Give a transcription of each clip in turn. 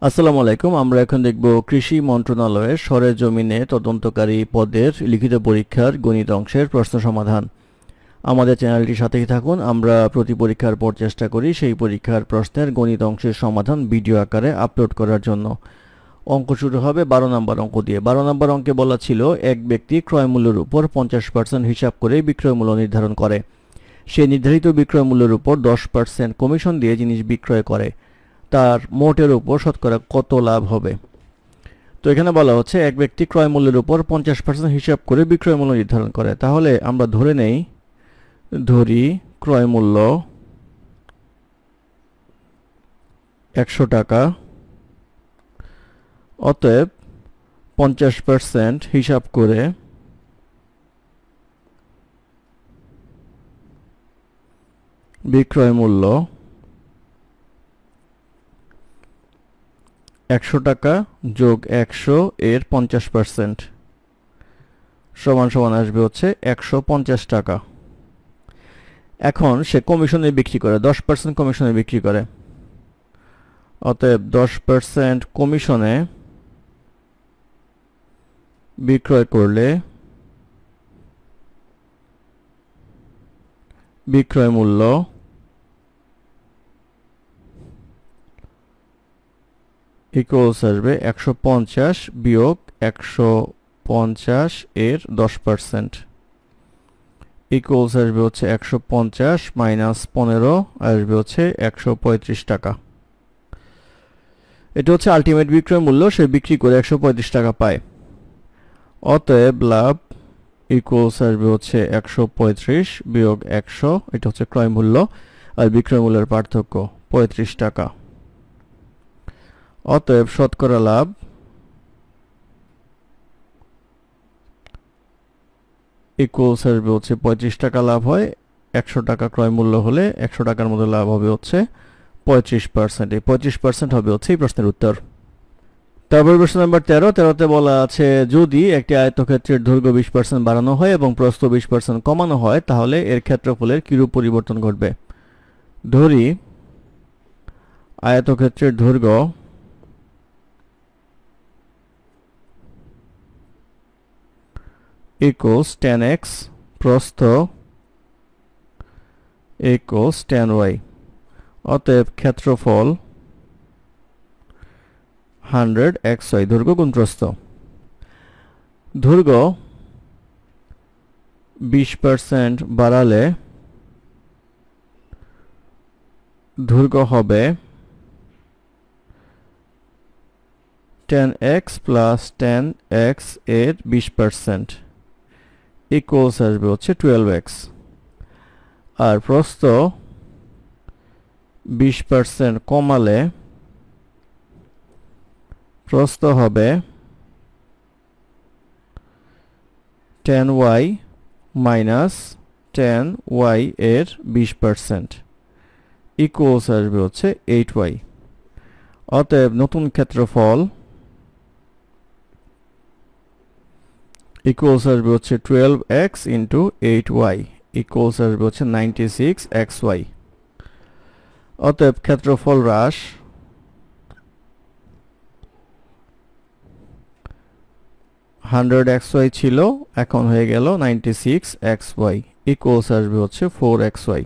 আসসালামু আলাইকুম। আমরা এখন দেখব কৃষি মন্ত্রণালয়ের সরেজমিনে তদন্তকারী পদের লিখিত পরীক্ষার গণিত অংশের প্রশ্ন সমাধান। আমাদের চ্যানেলটির সাথেই থাকুন। আমরা প্রতি পরীক্ষার পর চেষ্টা করি সেই পরীক্ষার প্রশ্নের গণিত অংশের সমাধান ভিডিও আকারে আপলোড করার জন্য। অঙ্ক শুরু হবে 12 নম্বর অঙ্ক দিয়ে। 12 নম্বর অঙ্কে বলা ছিল এক ব্যক্তি ক্রয় মূল্যের উপর 50% হিসাব করে বিক্রয় মূল্য নির্ধারণ করে। সে নির্ধারিত বিক্রয় মূল্যের উপর 10% কমিশন দিয়ে জিনিস বিক্রয় করে। তার মোটের উপর শতকরা কত লাভ হবে? তো এখানে বলা হচ্ছে এক ব্যক্তি ক্রয় মূল্যের উপর 50% হিসাব করে বিক্রয় মূল্য নির্ধারণ করে। তাহলে আমরা ধরি ক্রয় মূল্য 100 টাকা, অতএব 50% হিসাব করে বিক্রয় মূল্য 100 টাকা যোগ 100 এর 50% সমান সমান আসবে হচ্ছে 150 টাকা। এখন সে কমিশনে বিক্রি করে, 10% কমিশনে বিক্রি করে। অতএব 10% কমিশনে বিক্রয় করলে বিক্রয় মূল্য ইকুয়ালস আসবে 150 বিয়োগ 150 এর 10% ইকুয়ালস আসবে হচ্ছে 150 মাইনাস 15 আসবে হচ্ছে 135 টাকা। এটা হচ্ছে আলটিমেট বিক্রয় মূল্য, সে বিক্রি করে 135 টাকা পায়। অতএব লাভ ইকুয়ালস আসবে হচ্ছে 135 বিয়োগ 100, এটা হচ্ছে ক্রয় মূল্য, আর বিক্রয় মূল্যের পার্থক্য 35 টাকা। অতএব শতকরা লাভ ইকুয়ালস আসবে হচ্ছে 35 টাকা লাভ হয়। 100 টাকা ক্রয় মূল্য হলে 100 টাকার মধ্যে লাভ হবে হচ্ছে 35%। এই 35% হবে হচ্ছে এই প্রশ্নের উত্তর। তারপর প্রশ্ন নাম্বার 13তে বলা আছে যদি একটি আয়তক্ষেত্রের দৈর্ঘ্য 20% বাড়ানো হয় এবং প্রস্থ 20% কমানো হয় তাহলে এর ক্ষেত্রফলের কিরূপ পরিবর্তন ঘটবে? ধরি আয়তক্ষেত্রের দৈর্ঘ্য ইকুয়ালস 10x, প্রস্থ ইকুয়ালস 10y। অতএব ক্ষেত্রফল 100xy, দৈর্ঘ্য গুণ প্রস্থ। দৈর্ঘ্য 20% বাড়ালে দৈর্ঘ্য হবে 10x প্লাস 10x এর 20% ইকুয়ালস আসবে হচ্ছে 12x। আর প্রস্থ 20% কমালে প্রস্থ হবে 10y মাইনাস 10y এর 20% ইকুয়ালস আসবে হচ্ছে 8y। অতএব নতুন ক্ষেত্রফল ইকুয়ালস আসবে হচ্ছে 12x ইন্টু 8y ইকুয়ালস আসবে হচ্ছে 96xy। অতএব ক্ষেত্রফল হ্রাস 100xy ছিল, এখন হয়ে গেল 96xy ইকুয়ালস আসবে হচ্ছে 4xy।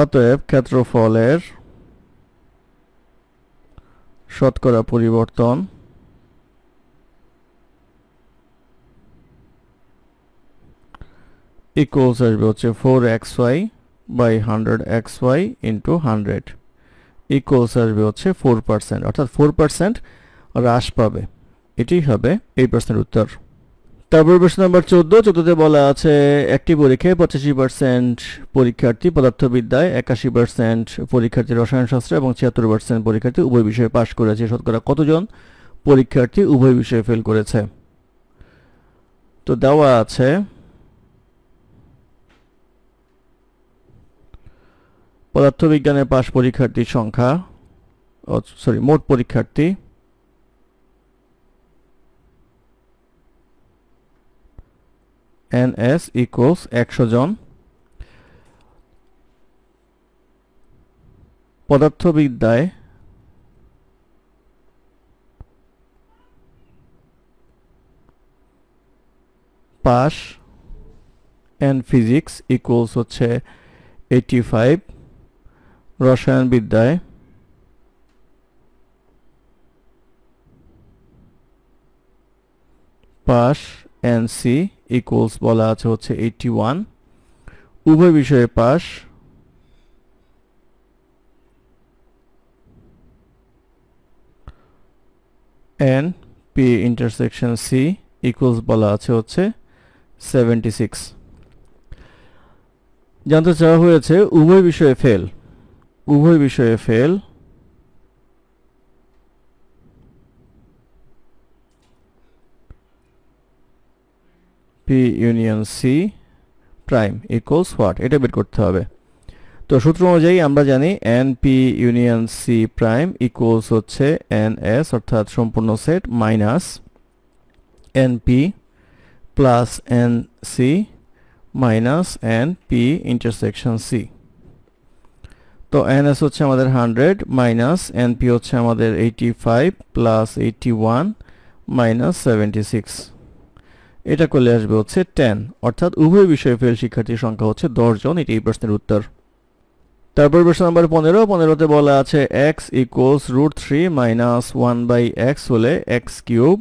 অতএব ক্ষেত্রফলের শতকরা পরিবর্তন ইকুয়ালস আসবে হচ্ছে 4xy by 100xy into 100 equals আসবে হচ্ছে 4%, অর্থাৎ 4% হ্রাস পাবে। এটি হবে এই প্রশ্নের উত্তর। তারপর প্রশ্ন নাম্বার 14তে বলা আছে একটি পরীক্ষায় 85% পরীক্ষার্থী পদার্থবিদ্যায়, 81% পরীক্ষার্থী রসায়ন শাস্ত্র এবং 76% পরীক্ষার্থী উভয় বিষয়ে পাশ করেছে। শতকরা কতজন পরীক্ষার্থী উভয় বিষয়ে ফেল করেছে? তো দেওয়া আছে পদার্থবিজ্ঞানের পাশ পরীক্ষার্থীর সংখ্যা, মোট পরীক্ষার্থী NS ইকুয়ালস 100 জন। পদার্থবিদ্যায় পাস অ্যান্ড ফিজিক্স ইকুয়ালস হচ্ছে 85, রসায়নবিদ্যায় পাস অ্যান্ড সি ইকুয়ালস বলা আছে হচ্ছে 81, উভয় বিষয়ে pass and P intersection C equals বলা আছে হচ্ছে 76। জানতে চাওয়া হয়েছে উভয় বিষয়ে ফেল, উভয় বিষয়ে fail P union C prime equals what, এটা বের করতে হবে। তো সূত্র অনুযায়ী আমরা জানি N P union C prime equals হচ্ছে এন এস অর্থাৎ সম্পূর্ণ set minus N P plus N C minus N P intersection C. তো এন এস হচ্ছে আমাদের 100 মাইনাস এন পি হচ্ছে আমাদের 85 প্লাস 81 মাইনাস 76, এটা করলে আসবে হচ্ছে 10, অর্থাৎ উভয় বিষয়ে ফেল শিক্ষার্থীর সংখ্যা হচ্ছে 10 জন। এটি এই প্রশ্নের উত্তর। তারপর প্রশ্ন নাম্বার 15, 15তে বলা আছে x ইকুয়ালস √3 মাইনাস 1/x হলে x কিউব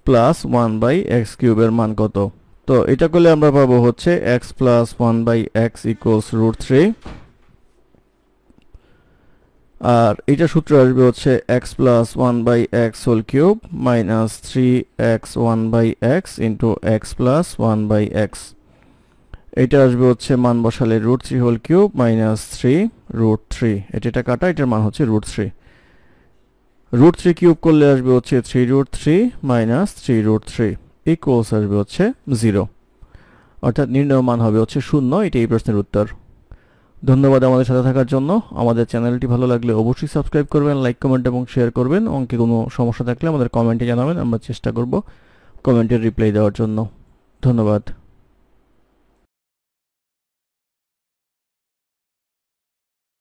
প্লাস 1/x কিউবের মান কত। তো এটা করলে আমরা পাবো হচ্ছে x প্লাস 1/x ইকুয়ালস √3, আর এটা সূত্র আসবে হচ্ছে x plus 1/x whole cube minus 3x 1/x into x plus 1/x। এটা আসবে হচ্ছে মান বসালে √3 হোল কিউব মাইনাস 3√3, এটা কাটা, এটার মান হচ্ছে √3। √3 কিউব করলে আসবে হচ্ছে 3√3 মাইনাস 3√3 ইকুয়ালস আসবে হচ্ছে 0, অর্থাৎ নির্ণয় মান হবে হচ্ছে 0। এটা এই প্রশ্নের উত্তর। ধন্যবাদ আমাদের সাথে থাকার জন্য। আমাদের চ্যানেলটি ভালো লাগলে অবশ্যই সাবস্ক্রাইব করবেন, লাইক কমেন্ট এবং শেয়ার করবেন। অঙ্কে কোনো সমস্যা থাকলে আমাদের কমেন্টে জানাবেন, আমরা চেষ্টা করব কমেন্টের রিপ্লাই দেওয়ার জন্য। ধন্যবাদ।